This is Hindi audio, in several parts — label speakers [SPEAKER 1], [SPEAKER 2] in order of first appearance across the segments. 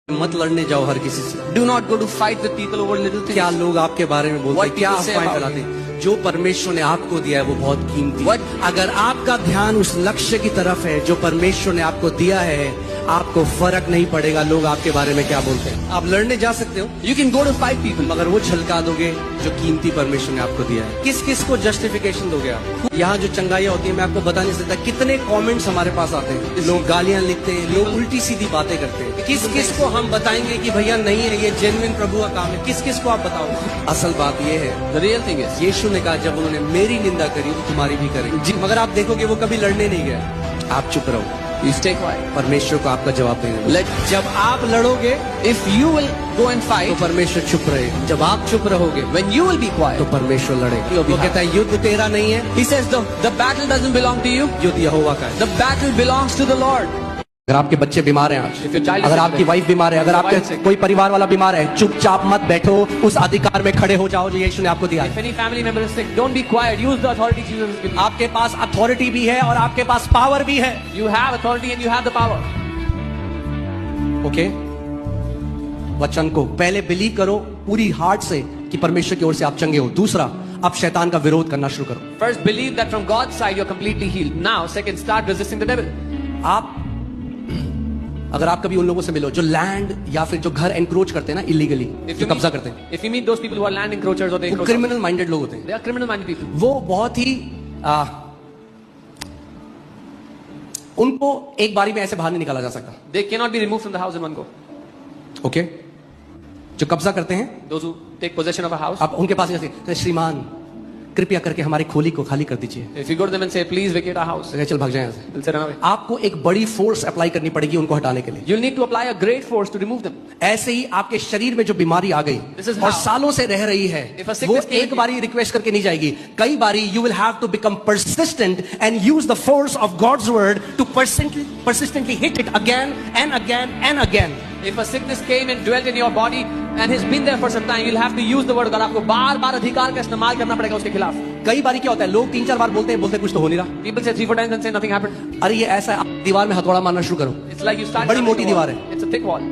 [SPEAKER 1] मत लड़ने जाओ हर किसी से।
[SPEAKER 2] Do not go to fight with people over little things.
[SPEAKER 1] क्या लोग आपके बारे में बोलते हैं, क्या
[SPEAKER 2] people say
[SPEAKER 1] अफवाहें
[SPEAKER 2] about
[SPEAKER 1] फैलाते हैं। जो परमेश्वर ने आपको दिया है वो बहुत कीमती है। अगर आपका ध्यान उस लक्ष्य की तरफ है जो परमेश्वर ने आपको दिया है, आपको फर्क नहीं पड़ेगा लोग आपके बारे में क्या बोलते हैं। आप लड़ने जा सकते हो,
[SPEAKER 2] You can go to fight people.
[SPEAKER 1] मगर वो झलका दोगे जो कीमती परमेश्वर ने आपको दिया है। किस किस को जस्टिफिकेशन दोगे आप? यहाँ जो चंगाइयाँ होती है मैं आपको बता नहीं सकता कितने कमेंट्स हमारे पास आते हैं। लोग गालियां लिखते हैं, लोग उल्टी सीधी बातें करते हैं। किस किस को हम बताएंगे कि भैया नहीं है ये जेन्युइन प्रभु का काम है, किस किस को आप बताओ। असल बात ये है,
[SPEAKER 2] The real thing is,
[SPEAKER 1] यीशु ने कहा जब उन्होंने मेरी निंदा करी तो तुम्हारी भी करेंगे। मगर आप देखोगे वो कभी लड़ने नहीं गया। आप चुप रहो,
[SPEAKER 2] you stay quiet.
[SPEAKER 1] परमेश्वर को आपका जवाब देना।
[SPEAKER 2] Let,
[SPEAKER 1] जब आप लड़ोगे
[SPEAKER 2] if you will go and
[SPEAKER 1] तो
[SPEAKER 2] fight,
[SPEAKER 1] परमेश्वर चुप रहेगा। जब आप चुप रहोगे
[SPEAKER 2] when you will be
[SPEAKER 1] तो
[SPEAKER 2] quiet,
[SPEAKER 1] परमेश्वर लड़ेगा।
[SPEAKER 2] You'll be
[SPEAKER 1] वो कहता है युद्ध तेरा नहीं है,
[SPEAKER 2] he says the battle doesn't belong to you.
[SPEAKER 1] युद्ध यहोवा का है।
[SPEAKER 2] The battle belongs to the Lord.
[SPEAKER 1] अगर आपके बच्चे बीमार हैं
[SPEAKER 2] If your child
[SPEAKER 1] आज,
[SPEAKER 2] is
[SPEAKER 1] अगर
[SPEAKER 2] sick
[SPEAKER 1] आपकी
[SPEAKER 2] today,
[SPEAKER 1] वाइफ बीमार है, अगर
[SPEAKER 2] if your
[SPEAKER 1] आपके
[SPEAKER 2] wife is sick,
[SPEAKER 1] कोई परिवार वाला बीमार है, चुपचाप मत बैठो, उस अधिकार में खड़े हो जाओ जो यीशु ने आपको दिया है।
[SPEAKER 2] If any family member is sick, don't be quiet. Use the authority Jesus has given you.
[SPEAKER 1] आपके पास अथॉरिटी भी है और आपके पास पावर भी है।
[SPEAKER 2] You have authority and you have the power.
[SPEAKER 1] Okay, वचन को पहले बिलीव करो पूरी हार्ट से कि परमेश्वर की ओर से आप चंगे हो। दूसरा, आप शैतान का विरोध करना शुरू करो।
[SPEAKER 2] First, believe that from God's side you're completely healed. Now, second, start resisting the devil.
[SPEAKER 1] आप अगर आप कभी उन लोगों से मिलो जो लैंड या फिर जो घर एनक्रोच करते हैं ना इलीगली, जो कब्जा करते हैं,
[SPEAKER 2] If you meet those people who are land encroachers or they
[SPEAKER 1] वो
[SPEAKER 2] encroach,
[SPEAKER 1] क्रिमिनल माइंडेड लोग होते हैं।
[SPEAKER 2] they are criminal-minded people.
[SPEAKER 1] वो बहुत ही उनको एक बारी में ऐसे बाहर नहीं निकाला जा सकता।
[SPEAKER 2] They cannot be removed from the house in one go.
[SPEAKER 1] Okay, जो कब्जा करते हैं
[SPEAKER 2] Those who take possession of a house,
[SPEAKER 1] आप उनके पास जैसे श्रीमान कृपया करके हमारी खोली को खाली कर दीजिए,
[SPEAKER 2] if you go to them and say, please vacate our house,
[SPEAKER 1] तो चल भाग जाए यहाँ से।
[SPEAKER 2] they'll say, run away.
[SPEAKER 1] आपको एक बड़ी फोर्स अप्लाई करनी पड़ेगी उनको हटाने के लिए।
[SPEAKER 2] You'll need to apply a great force to remove them.
[SPEAKER 1] ऐसे ही आपके शरीर में जो बीमारी आ गई
[SPEAKER 2] This is
[SPEAKER 1] और
[SPEAKER 2] how.
[SPEAKER 1] सालों से रह रही है,
[SPEAKER 2] If a
[SPEAKER 1] वो
[SPEAKER 2] sickness came
[SPEAKER 1] एक
[SPEAKER 2] to
[SPEAKER 1] बारी रिक्वेस्ट करके नहीं जाएगी। कई बारी you will have to become persistent and use the force of God's word to persistently hit it again and again and again.
[SPEAKER 2] If a sickness came and dwelt in your body and has been there for some time, you'll have to use the word of God. आपको बार-बार अधिकार का इस्तेमाल करना पड़ेगा उसके खिलाफ.
[SPEAKER 1] कई बारी क्या होता है, लोग 3-4 बार बोलते हैं कुछ तो हो नहीं रहा।
[SPEAKER 2] People say 3-4 times and say nothing happened.
[SPEAKER 1] अरे ये ऐसा है, आप दीवार में हथौड़ा मारना शुरू करो।
[SPEAKER 2] It's like you start.
[SPEAKER 1] बड़ी मोटी दीवार है।
[SPEAKER 2] It's a thick wall.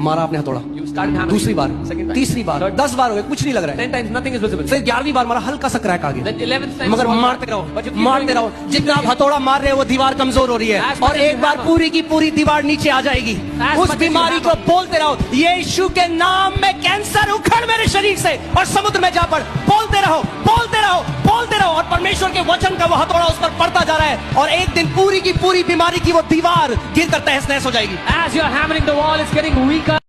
[SPEAKER 1] मारा आपने हथौड़ा,
[SPEAKER 2] You start hammering.
[SPEAKER 1] दूसरी बार,
[SPEAKER 2] Second time.
[SPEAKER 1] तीसरी बार,
[SPEAKER 2] Third.
[SPEAKER 1] 10 बार हो गए, कुछ नहीं लग रहा है।
[SPEAKER 2] 10 times nothing is visible.
[SPEAKER 1] फिर 11वीं बार मारा, हल्का सा क्रैक आ गया।
[SPEAKER 2] Then 11th time.
[SPEAKER 1] मगर
[SPEAKER 2] small
[SPEAKER 1] मारते
[SPEAKER 2] crack. But you
[SPEAKER 1] रहो,
[SPEAKER 2] keep
[SPEAKER 1] मारते
[SPEAKER 2] doing
[SPEAKER 1] रहो।
[SPEAKER 2] it.
[SPEAKER 1] जितना आप हथौड़ा मार रहे हो वो दीवार कमजोर हो रही है
[SPEAKER 2] As much
[SPEAKER 1] और
[SPEAKER 2] as
[SPEAKER 1] एक
[SPEAKER 2] you
[SPEAKER 1] बार
[SPEAKER 2] hammer.
[SPEAKER 1] पूरी की पूरी दीवार नीचे आ जाएगी।
[SPEAKER 2] As
[SPEAKER 1] उस
[SPEAKER 2] much as you
[SPEAKER 1] बीमारी को
[SPEAKER 2] hammer.
[SPEAKER 1] बोलते रहो, यीशु के नाम में कैंसर उखड़ मेरे शरीर से और समुद्र में जा पड़। बोलते रहो, बोलते रहो, बोलते रहो और परमेश्वर के वचन का वो हथौड़ा उस पर पड़ता जा रहा है और एक दिन पूरी की पूरी बीमारी की वो दीवार गिरकर तहस नहस हो जाएगी।
[SPEAKER 2] As you're hammering the wall, it's getting weaker.